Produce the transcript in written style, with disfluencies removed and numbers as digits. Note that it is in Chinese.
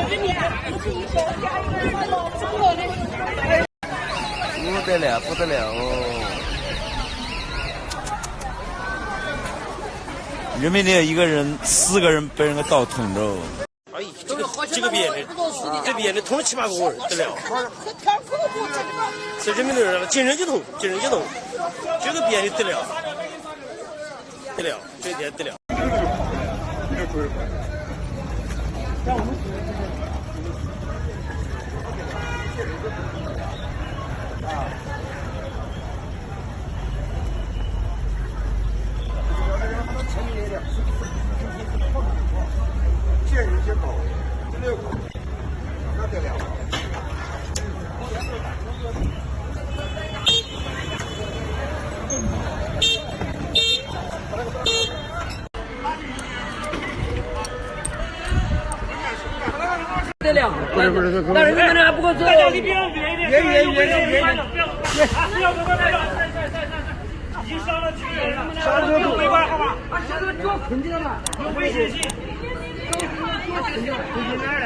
不得了，不得了哦！人民的一个人，4个人被人给倒捅着。哎，这个编的，这编的捅了7、8个味儿，得了。这人民的人了，见人就捅，见人就捅，这个编的得了，得了，这天得了。这有些高，这6个，那得了。得了，不是，但是你们还不够做。别，已经上了去，上了就没关好吧？现在主要困起来了，有危险性。主要困起来了。